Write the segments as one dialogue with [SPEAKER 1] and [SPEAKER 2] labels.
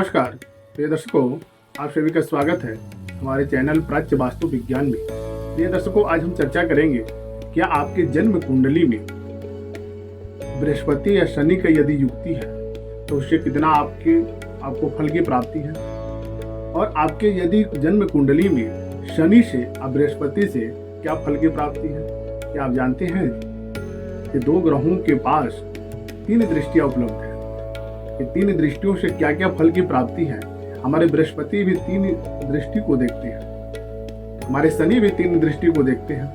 [SPEAKER 1] नमस्कार प्रिय दर्शकों, आप सभी का स्वागत है हमारे चैनल प्राच्य वास्तु विज्ञान में। प्रिय दर्शकों, आज हम चर्चा करेंगे क्या आपके जन्म कुंडली में बृहस्पति या शनि का यदि युक्ति है तो उससे कितना आपको फल की प्राप्ति है, और आपके यदि जन्म कुंडली में शनि से और बृहस्पति से क्या फल की प्राप्ति है। क्या आप जानते हैं कि दो ग्रहों के पास 3 दृष्टियां उपलब्ध है। ये 3 दृष्टियों से क्या क्या फल की प्राप्ति है। हमारे बृहस्पति भी 3 दृष्टि को देखते हैं, हमारे शनि भी 3 दृष्टि को देखते हैं।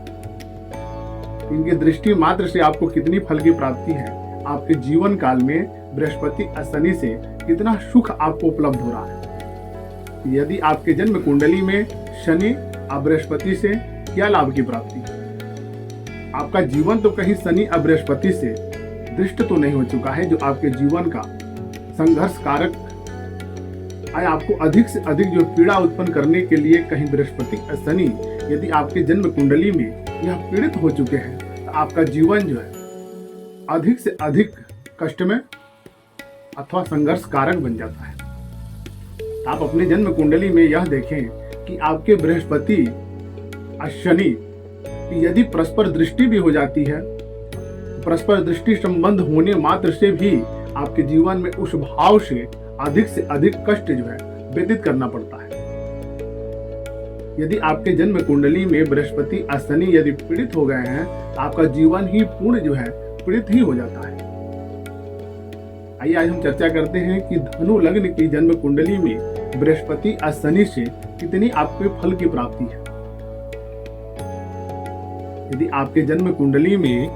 [SPEAKER 1] इनकी दृष्टि मात्र से आपको कितनी फल की प्राप्ति है, आपके जीवन काल में बृहस्पति और शनि से कितना सुख आपको उपलब्ध हो रहा है। यदि आपके जन्म कुंडली में शनि और बृहस्पति से क्या लाभ की प्राप्ति है। आपका जीवन तो कहीं शनि और बृहस्पति से दृष्ट तो नहीं हो चुका है, जो आपके जीवन का संघर्ष कारक है, आपको अधिक से अधिक जो पीड़ा उत्पन्न करने के लिए कहीं बृहस्पति और शनि यदि आपके जन्म कुंडली में यह पीड़ित हो चुके हैं तो आपका जीवन जो है अधिक से अधिक कष्ट में अथवा संघर्ष कारक बन जाता है। आप अपने जन्म कुंडली में यह देखें कि आपके बृहस्पति और शनि की यदि परस्पर दृष्टि भी हो जाती है, परस्पर दृष्टि संबंध होने मात्र से भी आपके जीवन में उस भाव से अधिक कष्ट जो है व्यतीत करना पड़ता है। यदि आपके जन्म कुंडली में बृहस्पति और शनि यदि पीड़ित हो गए हैं तो आपका जीवन ही पूर्ण जो है पीड़ित ही हो जाता है। आइए आज हम चर्चा करते हैं कि धनु लग्न की जन्म कुंडली में बृहस्पति और शनि से कितनी आपके फल की प्राप्ति है। यदि आपके जन्म कुंडली में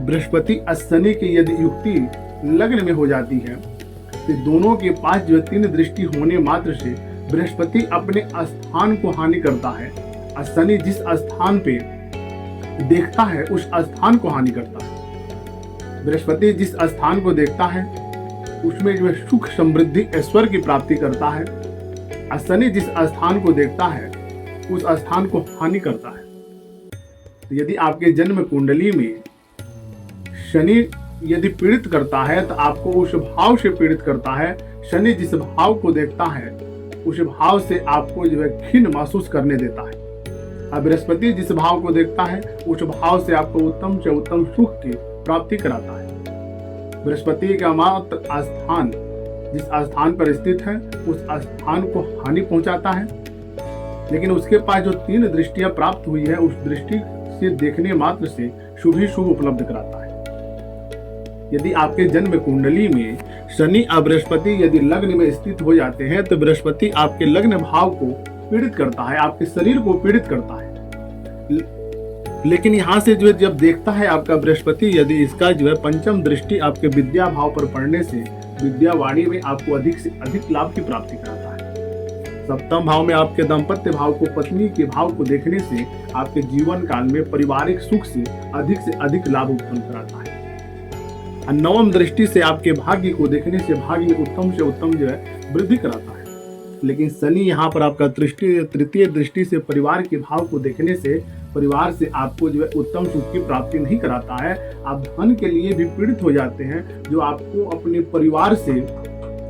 [SPEAKER 1] बृहस्पति और शनि की यदि युक्ति लग्न में हो जाती है तो दोनों के पास जो 3 दृष्टि होने मात्र से बृहस्पति अपने स्थान को हानि करता है और शनि जिस स्थान पे देखता है उस स्थान को हानि करता है। बृहस्पति जिस स्थान को देखता है उसमें जो है सुख समृद्धि ऐश्वर्य की प्राप्ति करता है, और शनि जिस स्थान को देखता है उस स्थान को हानि करता है। तो यदि आपके जन्म कुंडली में शनि यदि पीड़ित करता है तो आपको उस भाव से पीड़ित करता है। शनि जिस भाव को देखता है उस भाव से आपको जो है खिन्न महसूस करने देता है, और बृहस्पति जिस भाव को देखता है उस भाव से आपको उत्तम से उत्तम सुख की प्राप्ति कराता है। बृहस्पति का मात्र स्थान जिस स्थान पर स्थित है उस स्थान को हानि पहुंचाता है, लेकिन उसके पास जो 3 दृष्टियां प्राप्त हुई है उस दृष्टि से देखने मात्र से शुभ ही शुभ उपलब्ध कराता है। यदि आपके जन्म कुंडली में शनि और बृहस्पति यदि लग्न में स्थित हो जाते हैं तो बृहस्पति आपके लग्न भाव को पीड़ित करता है, आपके शरीर को पीड़ित करता है। लेकिन यहाँ से जो है जब देखता है आपका बृहस्पति, यदि इसका जो है पंचम दृष्टि आपके विद्या भाव पर पड़ने से विद्या वाणी में आपको अधिक से अधिक लाभ की प्राप्ति कराता है। सप्तम भाव में आपके दाम्पत्य भाव को, पत्नी के भाव को देखने से आपके जीवन काल में पारिवारिक सुख से अधिक लाभ उत्पन्न कराता है। नवम दृष्टि से आपके भाग्य को देखने से भाग्य में उत्तम से उत्तम जो है वृद्धि कराता है। लेकिन शनि यहाँ पर आपका तृतीय दृष्टि से परिवार के भाव को देखने से परिवार से आपको जो है उत्तम सुख की प्राप्ति नहीं कराता है। आप धन के लिए भी पीड़ित हो जाते हैं, जो आपको अपने परिवार से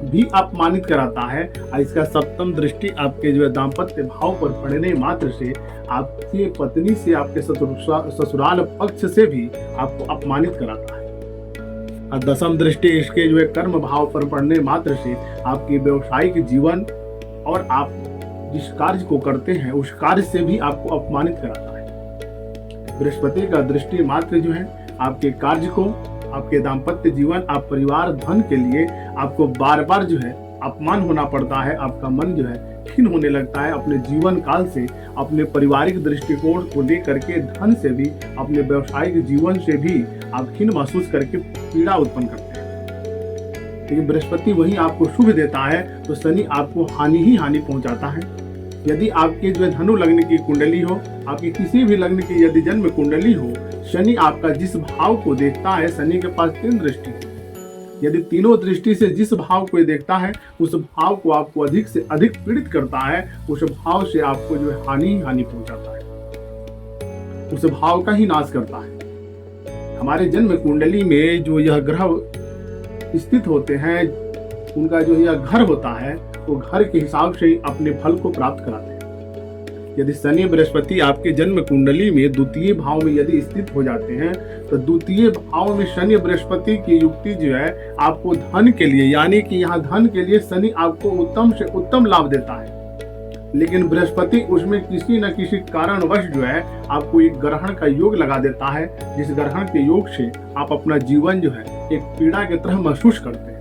[SPEAKER 1] भी अपमानित कराता है। और इसका सप्तम दृष्टि आपके जो है दाम्पत्य भाव पर पड़ने मात्र से आपकी पत्नी से, आपके ससुराल पक्ष से भी आपको अपमानित कराता है। और दसम दृष्टि इसके जो है कर्म भाव पर पड़ने मात्र से आपके व्यवसायिक जीवन और आप जिस कार्य को करते हैं उस कार्य से भी आपको अपमानित कराता है। बृहस्पति का दृष्टि मात्र जो है आपके कार्य को, आपके दाम्पत्य जीवन, आप परिवार, धन के लिए आपको बार बार जो है अपमान होना पड़ता है। आपका मन जो है खिन्न होने लगता है। अपने जीवन काल से, अपने पारिवारिक दृष्टिकोण को लेकर के, धन से भी, अपने व्यवसायिक जीवन से भी आप खिन्न महसूस करके पीड़ा उत्पन्न करते हैं। लेकिन बृहस्पति वही आपको शुभ देता है तो शनि आपको हानि ही हानि पहुंचाता है। यदि आपके जो है धनु लग्न की कुंडली हो, आपकी किसी भी लग्न की यदि जन्म कुंडली हो, शनि आपका जिस भाव को देखता है, शनि के पास 3 दृष्टि, यदि तीनों दृष्टि से जिस भाव को देखता है उस भाव को आपको अधिक से अधिक पीड़ित करता है। उस भाव से आपको जो है हानि पहुंचाता है, उस भाव का ही नाश करता है। हमारे जन्म कुंडली में जो यह ग्रह स्थित होते हैं उनका जो यह घर होता है वो घर के हिसाब से ही अपने फल को प्राप्त कराते हैं। यदि शनि बृहस्पति आपके जन्म कुंडली में द्वितीय भाव में यदि स्थित हो जाते हैं तो द्वितीय भाव में शनि बृहस्पति की युक्ति जो है आपको धन के लिए, यानी कि यहाँ धन के लिए शनि आपको उत्तम से उत्तम लाभ देता है, लेकिन बृहस्पति उसमें किसी न किसी कारणवश जो है आपको एक ग्रहण का योग लगा देता है, जिस ग्रहण के योग से आप अपना जीवन जो है एक पीड़ा की तरह महसूस करते हैं।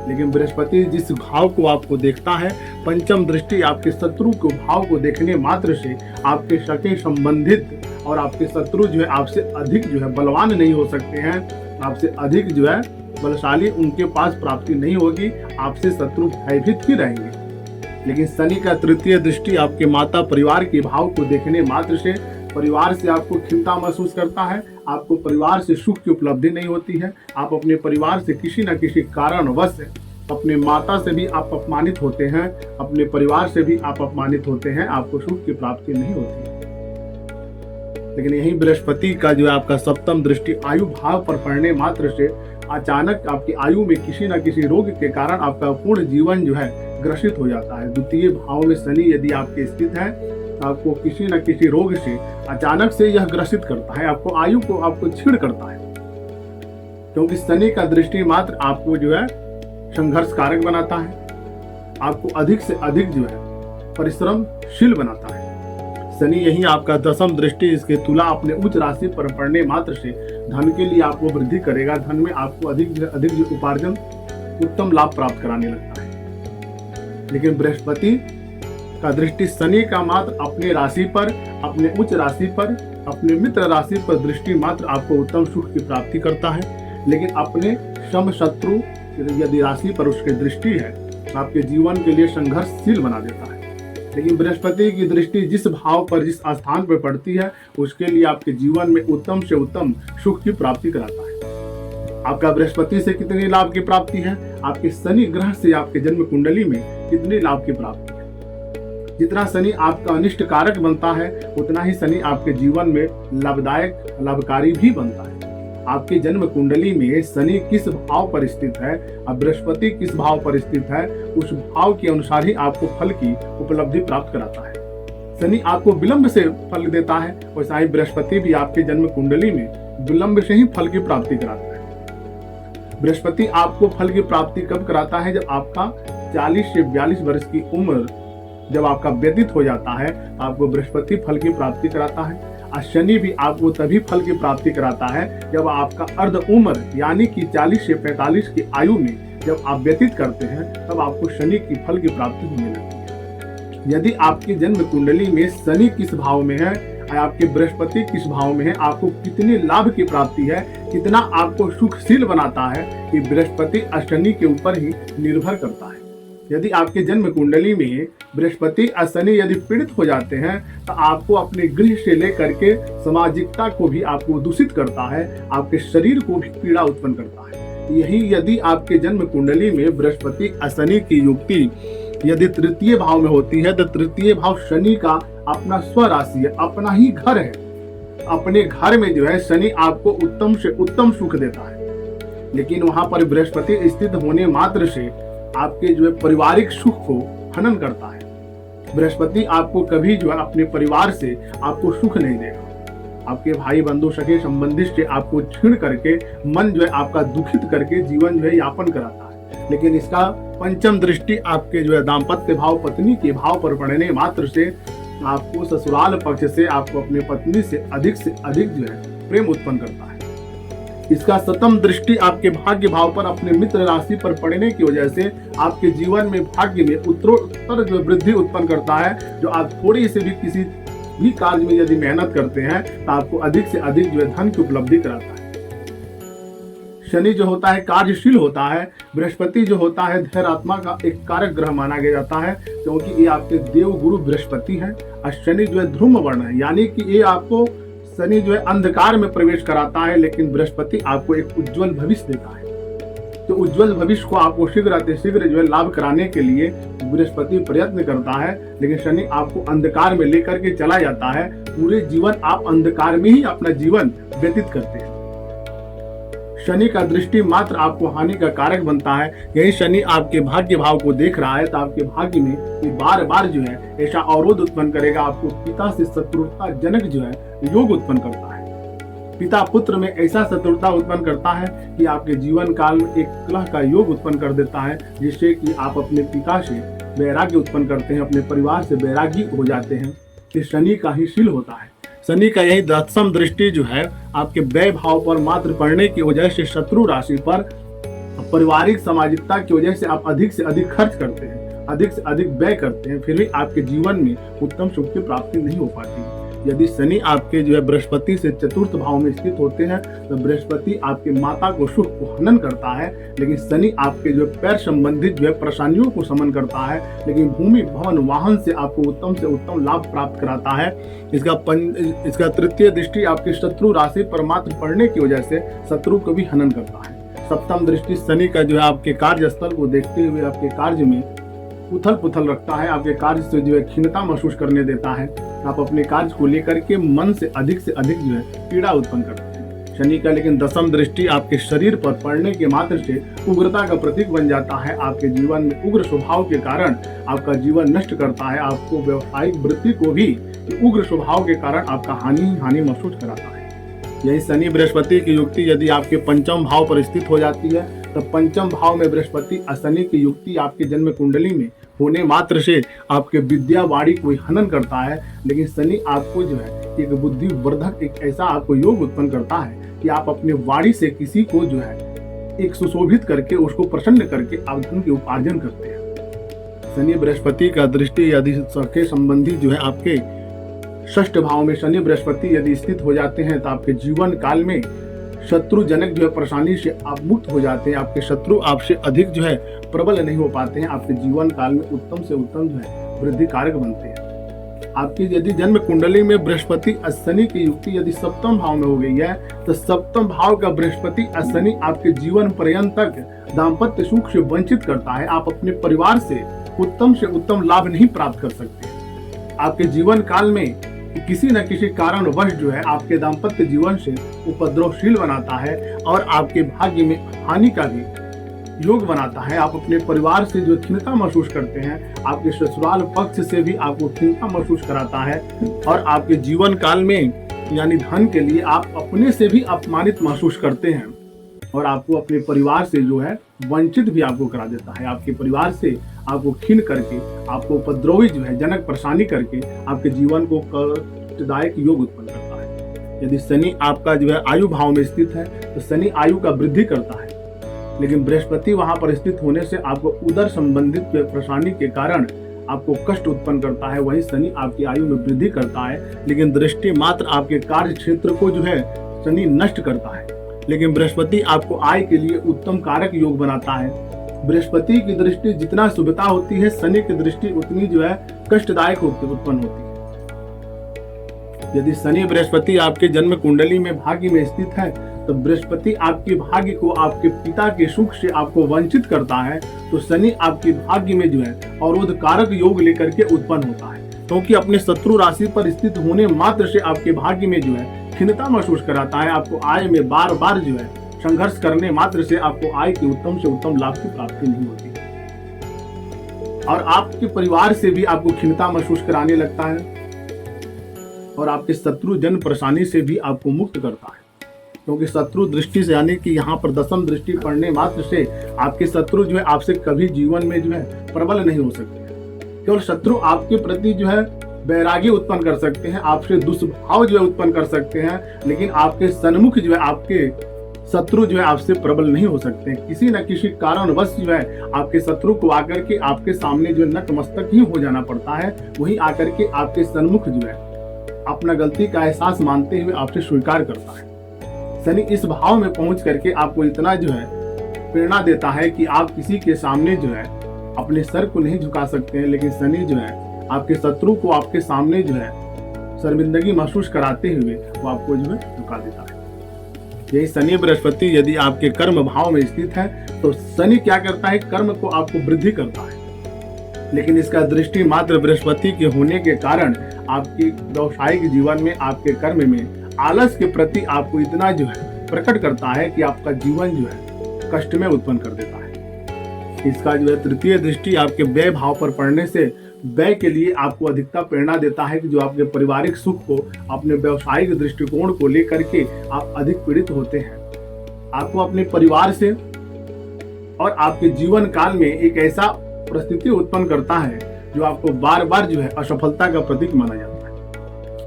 [SPEAKER 1] लेकिन बृहस्पति जिस भाव को आपको देखता है, पंचम दृष्टि आपके शत्रु के भाव को देखने मात्र से आपके सके संबंधित और आपके शत्रु जो है आपसे अधिक जो है बलवान नहीं हो सकते हैं, आपसे अधिक जो है बलशाली उनके पास प्राप्ति नहीं होगी, आपसे शत्रु भयभीत ही रहेंगे। लेकिन शनि का तृतीय दृष्टि आपके माता परिवार के भाव को देखने मात्र से परिवार से आपको खिन्नता महसूस करता है, आपको परिवार से सुख की उपलब्धि नहीं होती है, आप अपने परिवार से किसी न किसी कारणवश अपने माता से भी आप अपमानित होते हैं, अपने परिवार से भी आप अपमानित होते हैं, आपको सुख की प्राप्ति नहीं होती है। लेकिन यही बृहस्पति का जो है आपका सप्तम दृष्टि आयु भाव पर पड़ने मात्र से अचानक आपकी आयु में किसी न किसी रोग के कारण आपका पूर्ण जीवन जो है ग्रसित हो जाता है। द्वितीय भाव में शनि यदि आपके स्थित है, आपको किसी न किसी रोग से अचानक से यह ग्रसित करता है, आपको आयु को आपको छीण करता है, क्योंकि शनि का दृष्टि मात्र आपको जो है संघर्ष कारक बनाता है, आपको अधिक से अधिक जो है परिश्रमशील बनाता है। शनि यही आपका दसम दृष्टि इसके तुला अपने उच्च राशि पर पड़ने मात्र से धन के लिए आपको वृद्धि करेगा, धन में आपको अधिक से अधिक उपार्जन उत्तम लाभ प्राप्त कराने लगता है। लेकिन बृहस्पति का दृष्टि शनि का मात्र अपने राशि पर, अपने उच्च राशि पर, अपने मित्र राशि पर दृष्टि मात्र आपको उत्तम सुख की प्राप्ति करता है, लेकिन अपने सम शत्रु यदि राशि पर उसकी दृष्टि है आपके जीवन के लिए संघर्षशील बना देता है। लेकिन बृहस्पति की दृष्टि जिस भाव पर, जिस स्थान पर पड़ती है उसके लिए आपके जीवन में उत्तम से उत्तम सुख की प्राप्ति कराता है। आपका बृहस्पति से कितने लाभ की प्राप्ति है, आपके शनि ग्रह से आपके जन्म कुंडली में कितने लाभ की प्राप्ति है। जितना शनि आपका अनिष्ट कारक बनता है उतना ही शनि आपके जीवन में लाभदायक, लाभकारी भी बनता है। आपके जन्म कुंडली में शनि किस भाव पर स्थित है और बृहस्पति किस भाव पर स्थित है, उस भाव के अनुसार ही आपको फल की उपलब्धि प्राप्त कराता है। शनि आपको विलंब से फल देता है, वैसा ही बृहस्पति भी आपके जन्म कुंडली में विलंब से ही फल की प्राप्ति कराता है। बृहस्पति आपको फल की प्राप्ति कब कराता है, जब आपका 40 से 42 वर्ष की उम्र जब आपका व्यतीत हो जाता है, आपको बृहस्पति फल की प्राप्ति कराता है। और शनि भी आपको तभी फल की प्राप्ति कराता है जब आपका अर्ध उम्र यानी कि 40 से 45 की आयु में जब आप व्यतीत करते हैं, तब आपको शनि की फल की प्राप्ति होने लगती है। यदि आपकी जन्म कुंडली में शनि किस भाव में है और आपके बृहस्पति किस भाव में है, आपको कितने लाभ की प्राप्ति है, कितना आपको सुखशील बनाता है, कि बृहस्पति और शनि के ऊपर ही निर्भर करता है। यदि आपके जन्म कुंडली में बृहस्पति और शनि यदि पीड़ित हो जाते हैं तो आपको अपने गृह से लेकर के सामाजिकता को भी आपको दूषित करता है, आपके शरीर को भी पीड़ा उत्पन्न करता है। यही यदि आपके जन्म कुंडली में बृहस्पति और शनि की युक्ति यदि तृतीय भाव में होती है तो तृतीय भाव शनि का अपना स्वराशि है, अपना ही घर है। अपने घर में जो है शनि आपको उत्तम से उत्तम सुख देता है, लेकिन वहां पर बृहस्पति स्थित होने मात्र से आपके जो है पारिवारिक सुख को हनन करता है। बृहस्पति आपको कभी जो है अपने परिवार से आपको सुख नहीं देगा, आपके भाई बंधु सके संबंधी से आपको छीन करके मन जो है आपका दुखित करके जीवन जो है यापन कराता है। लेकिन इसका पंचम दृष्टि आपके जो है दाम्पत्य भाव, पत्नी के भाव पर पड़ने मात्र से आपको ससुराल पक्ष से आपको अपनी पत्नी से अधिक जो है प्रेम उत्पन्न करता है। इसका सतम दृष्टि आपके भाग्य भाव पर अपने मित्र राशि पर पड़ने की वजह से आपके जीवन में भाग्य में उत्तरोत्तर जो वृद्धि उत्पन्न करता है। जो आप थोड़ी से भी किसी भी कार्य में यदि मेहनत करते हैं तो आपको अधिक से अधिक जो है धन की उपलब्धि कराता है। शनि जो होता है कार्यशील होता है, बृहस्पति जो होता है धैर्यात्मा का एक कारक ग्रह माना गया जाता है, क्योंकि ये आपके देव गुरु बृहस्पति है और शनि जो है ध्रुव वर्ण है, यानी कि ये आपको शनि जो है अंधकार में प्रवेश कराता है, लेकिन बृहस्पति आपको एक उज्जवल भविष्य देता है। तो उज्जवल भविष्य को आपको शीघ्र जो है लाभ कराने के लिए बृहस्पति प्रयत्न करता है, लेकिन शनि आपको अंधकार में लेकर के चला जाता है। पूरे जीवन आप अंधकार में ही अपना जीवन व्यतीत करते हैं। शनि का दृष्टि मात्र आपको हानि का कारक बनता है। यही शनि आपके भाग्य भाव को देख रहा है तो आपके भाग्य में ये बार बार जो है ऐसा अवरोध उत्पन्न करेगा, आपको पिता से शत्रुता जनक जो है योग उत्पन्न करता है। पिता पुत्र में ऐसा शत्रुता उत्पन्न करता है कि आपके जीवन काल में एक कलह का योग उत्पन्न कर देता है, जिससे कि आप अपने पिता से वैराग्य उत्पन्न करते हैं, अपने परिवार से वैरागी हो जाते हैं। ये शनि का ही शील होता है। शनि का यही दशम दृष्टि जो है आपके व्यय भाव पर मात्र पड़ने की वजह से शत्रु राशि पर पारिवारिक सामाजिकता की वजह से आप अधिक से अधिक खर्च करते हैं, अधिक से अधिक व्यय करते हैं, फिर भी आपके जीवन में उत्तम सुख की प्राप्ति नहीं हो पाती। यदि शनि आपके जो है बृहस्पति से चतुर्थ भाव में स्थित होते हैं तो बृहस्पति आपके माता को सुख को हनन करता है, लेकिन शनि आपके जो पैर संबंधित जो है परेशानियों को समन करता है, लेकिन भूमि भवन वाहन से आपको उत्तम से उत्तम लाभ प्राप्त कराता है। इसका तृतीय दृष्टि आपकी शत्रु राशि पर मात्र पड़ने की वजह से शत्रु को भी हनन करता है। सप्तम दृष्टि शनि का जो है आपके कार्यस्थल को देखते हुए आपके कार्य में उथल पुथल रखता है, आपके कार्य से जो है खिन्नता महसूस करने देता है। आप अपने कार्य को लेकर के मन से अधिक जो है पीड़ा उत्पन्न करते हैं। शनि का लेकिन दशम दृष्टि आपके शरीर पर पड़ने के मात्र से उग्रता का प्रतीक बन जाता है। आपके जीवन में उग्र स्वभाव के कारण आपका जीवन नष्ट करता है, आपको व्यवसायिक वृत्ति को भी उग्र स्वभाव के कारण आपका हानि महसूस कराता है। यही शनि बृहस्पति की युक्ति यदि आपके पंचम भाव पर स्थित हो जाती है तो पंचम भाव में बृहस्पति और शनि की युक्ति आपके जन्म कुंडली में होने मात्र से आपके विद्या वाणी को हनन करता है, लेकिन शनि आपको जो है एक बुद्धि वर्धक एक ऐसा आपको योग उत्पन्न करता है कि आप अपने वाणी से किसी को जो है एक सुशोभित करके उसको प्रसन्न करके आप धन के उपार्जन करते हैं। शनि बृहस्पति का दृष्टि यदि सखे संबंधी जो है आपके षष्ठ भाव में शनि बृहस्पति यदि स्थित हो जाते हैं तो आपके जीवन काल में शत्रु जनक जो है परेशानी से आप मुक्त हो जाते हैं। आपके शत्रु आपसे अधिक जो है प्रबल नहीं हो पाते हैं, आपके जीवन काल में उत्तम से उत्तम जो है वृद्धि कारक बनते हैं। आपकी यदि जन्म कुंडली में बृहस्पति और शनि की युक्ति यदि सप्तम भाव में हो गई है तो सप्तम भाव का बृहस्पति और शनि आपके जीवन पर्यंत तक दाम्पत्य सुख से वंचित करता है। आप अपने परिवार से उत्तम लाभ नहीं प्राप्त कर सकते। आपके जीवन काल में किसी न किसी कारणवश जो है आपके दाम्पत्य जीवन से उपद्रवशील बनाता है और आपके भाग्य में हानि का भी योग बनाता है। आप अपने परिवार से जो खिन्नता महसूस करते हैं, आपके ससुराल पक्ष से भी आपको खिन्नता महसूस कराता है और आपके जीवन काल में यानी धन के लिए आप अपने से भी अपमानित महसूस करते हैं और आपको अपने परिवार से जो है वंचित भी आपको करा देता है। आपके परिवार से आपको खीन करके आपको उपद्रवी जो है जनक परेशानी करके आपके जीवन को कष्टदायक योग उत्पन्न करता है। यदि शनि आपका जो है आयु भाव में स्थित है तो शनि आयु का वृद्धि करता है, लेकिन बृहस्पति वहां पर स्थित होने से आपको उदर संबंधित परेशानी के कारण आपको कष्ट उत्पन्न करता है। वही शनि आपकी आयु में वृद्धि करता है, लेकिन दृष्टि मात्र आपके कार्य क्षेत्र को जो है शनि नष्ट करता है, लेकिन बृहस्पति आपको आय के लिए उत्तम कारक योग बनाता है। बृहस्पति की दृष्टि जितना शुभता होती है, शनि की दृष्टि उतनी जो है कष्टदायक उत्पन्न होती है। यदि शनि बृहस्पति आपके जन्म कुंडली में भाग्य में स्थित है तो बृहस्पति आपके भाग्य को आपके पिता के सुख से आपको वंचित करता है, तो शनि आपके भाग्य में जो है अवरोध कारक योग लेकर के उत्पन्न होता है, क्योंकि अपने शत्रु राशि पर स्थित होने मात्र से आपके भाग्य में जो है खिन्नता महसूस कराता है। आपको आय में बार बार जो है संघर्ष करने मात्र से आपको आय की उत्तम से उत्तम लाभ की प्राप्ति नहीं होती और आपके परिवार से भी आपको खिन्नता महसूस कराने लगता है और आपके शत्रु जन परेशानी से भी आपको मुक्त करता है, क्योंकि शत्रु दृष्टि से यानी कि यहाँ पर दशम दृष्टि पड़ने मात्र से आपके शत्रु जो है आपसे कभी जीवन में जो है प्रबल नहीं हो सकते। केवल शत्रु आपके प्रति जो है वैराग्य उत्पन्न कर सकते हैं, आपसे दुष्भाव जो है उत्पन्न कर सकते हैं, लेकिन आपके सन्मुख जो है आपके शत्रु जो है आपसे प्रबल नहीं हो सकते। किसी न किसी कारणवश जो है आपके शत्रु को आकर के आपके सामने जो है नतमस्तक ही हो जाना पड़ता है। वही आकर के आपके सन्मुख जो है अपना गलती का एहसास मानते हुए आपसे स्वीकार करता है। शनि इस भाव में पहुंच करके आपको इतना जो है प्रेरणा देता है कि आप किसी के सामने जो है अपने सर को नहीं झुका सकते हैं, लेकिन शनि जो है आपके शत्रु को आपके सामने जो है शर्मिंदगी महसूस कराते हुए वो आपको जो है झुका देता है। यही शनि बृहस्पति यदि आपके कर्म भाव में स्थित है तो शनि क्या करता है, कर्म को आपको वृद्धि करता है, लेकिन इसका दृष्टि मात्र बृहस्पति के होने के कारण आपके व्यवसायिक जीवन में आपके कर्म में आलस के प्रति आपको इतना जो है प्रकट करता है कि आपका जीवन जो है कष्ट में उत्पन्न कर देता है। इसका जो है तृतीय दृष्टि आपके व्यय भाव पर पड़ने से व्यय के लिए आपको अधिकता प्रेरणा देता है कि जो आपके पारिवारिक सुख को, अपने व्यवसायिक दृष्टिकोण को लेकर के आप अधिक पीड़ित होते हैं। आपको अपने परिवार से और आपके जीवन काल में एक ऐसा परिस्थिति उत्पन्न करता है जो आपको बार बार जो है असफलता का प्रतीक माना जाता है।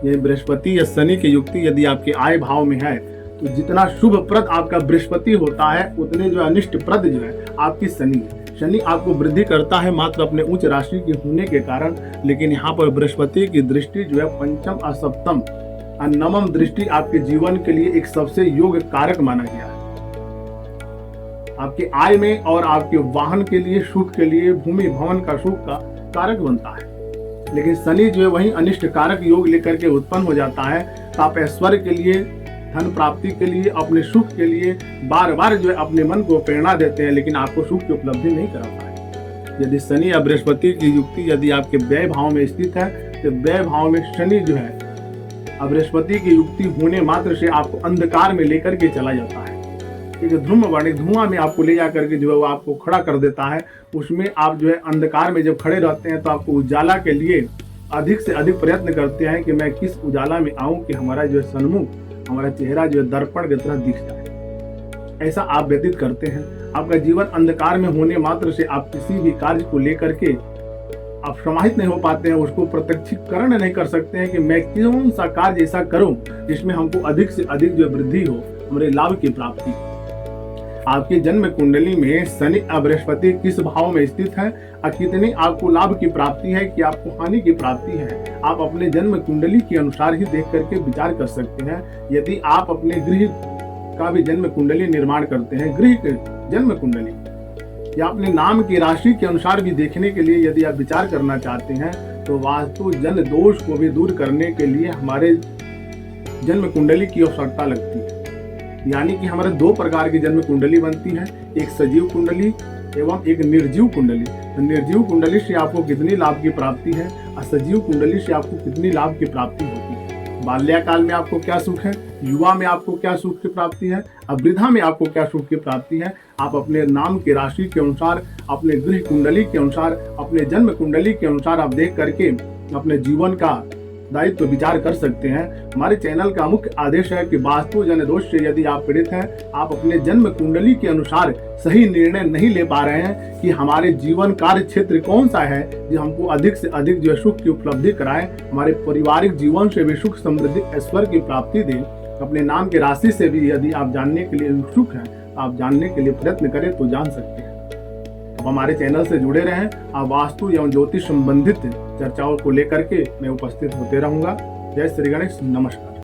[SPEAKER 1] ये बृहस्पति या शनि की युक्ति यदि आपके आय भाव में है तो जितना शुभ प्रद आपका बृहस्पति होता है उतने जो अनिष्ट प्रद जो है आपकी शनि है। शनि आपको वृद्धि करता है मात्र अपने उच्च राशि के होने के कारण, लेकिन यहाँ पर बृहस्पति की दृष्टि जो है पंचम और सप्तम और नवम दृष्टि आपके जीवन के लिए एक सबसे योग्य कारक माना गया है। आपके आय में और आपके वाहन के लिए, सुख के लिए, भूमि भवन का सुख का कारक बनता है। लेकिन शनि जो है वही अनिष्ट कारक योग लेकर के उत्पन्न हो जाता है। तो आप ऐश्वर्य के लिए, धन प्राप्ति के लिए, अपने सुख के लिए बार बार जो है अपने मन को प्रेरणा देते हैं, लेकिन आपको सुख की उपलब्धि नहीं करा पाए। यदि शनि या बृहस्पति की युक्ति यदि आपके व्यय भाव में स्थित है तो व्यय भाव में शनि जो है बृहस्पति की युक्ति होने मात्र से आपको अंधकार में लेकर के चला जाता है। एक ध्रुववाणी धुआं में आपको ले जाकर के जो है वो आपको खड़ा कर देता है। उसमें आप जो है अंधकार में जब खड़े रहते हैं तो आपको उजाला के लिए अधिक से अधिक प्रयत्न करते हैं कि मैं किस उजाला में आऊं कि हमारा जो है सन्मुख, हमारा चेहरा जो है दर्पण की तरह दिख जाए। ऐसा आप व्यतीत करते हैं। आपका जीवन अंधकार में होने मात्र से आप किसी भी कार्य को लेकर के आप समाहित नहीं हो पाते हैं, उसको प्रत्यक्षीकरण नहीं कर सकते हैं कि मैं कौन सा कार्य ऐसा करूं जिसमें हमको अधिक से अधिक जो वृद्धि हो, हमारे लाभ की प्राप्ति हो। आपकी जन्म कुंडली में शनि और बृहस्पति किस भाव में स्थित है और कितनी आपको लाभ की प्राप्ति है कि आपको हानि की प्राप्ति है, आप अपने जन्म कुंडली के अनुसार ही देख करके विचार कर सकते हैं। यदि आप अपने गृह का भी जन्म कुंडली निर्माण करते हैं, गृह के जन्म कुंडली या अपने नाम की राशि के अनुसार भी देखने के लिए यदि आप विचार करना चाहते हैं तो वास्तु जन दोष को भी दूर करने के लिए हमारे जन्म कुंडली की आवश्यकता लगती है। यानी कि हमारे दो प्रकार की जन्म कुंडली बनती है, एक सजीव कुंडली एवं एक निर्जीव कुंडली। तो निर्जीव कुंडली से आपको कितनी लाभ की प्राप्ति है और सजीव कुंडली से आपको कितनी लाभ की प्राप्ति होती है। बाल्याकाल में आपको क्या सुख है, युवा में आपको क्या सुख की प्राप्ति है और वृद्धा में आपको क्या सुख की प्राप्ति है। आप अपने नाम की राशि के अनुसार, अपने गृह कुंडली के अनुसार, अपने जन्म कुंडली के अनुसार आप देख करके अपने जीवन का दायित्व विचार कर सकते हैं। हमारे चैनल का मुख्य आदेश है कि वास्तु जन दोष से यदि आप पीड़ित हैं, आप अपने जन्म कुंडली के अनुसार सही निर्णय नहीं ले पा रहे हैं कि हमारे जीवन कार्य क्षेत्र कौन सा है जो हमको अधिक से अधिक जो सुख की उपलब्धि कराए, हमारे पारिवारिक जीवन से भी सुख, समृद्धि, ऐश्वर्य की प्राप्ति दे। अपने नाम की राशि से भी यदि आप जानने के लिए उत्सुक हैं, आप जानने के लिए प्रयत्न करें तो जान सकते हैं। हमारे चैनल से जुड़े रहें। आप वास्तु एवं ज्योतिष संबंधित चर्चाओं को लेकर के मैं उपस्थित होते रहूंगा। जय श्री गणेश, नमस्कार।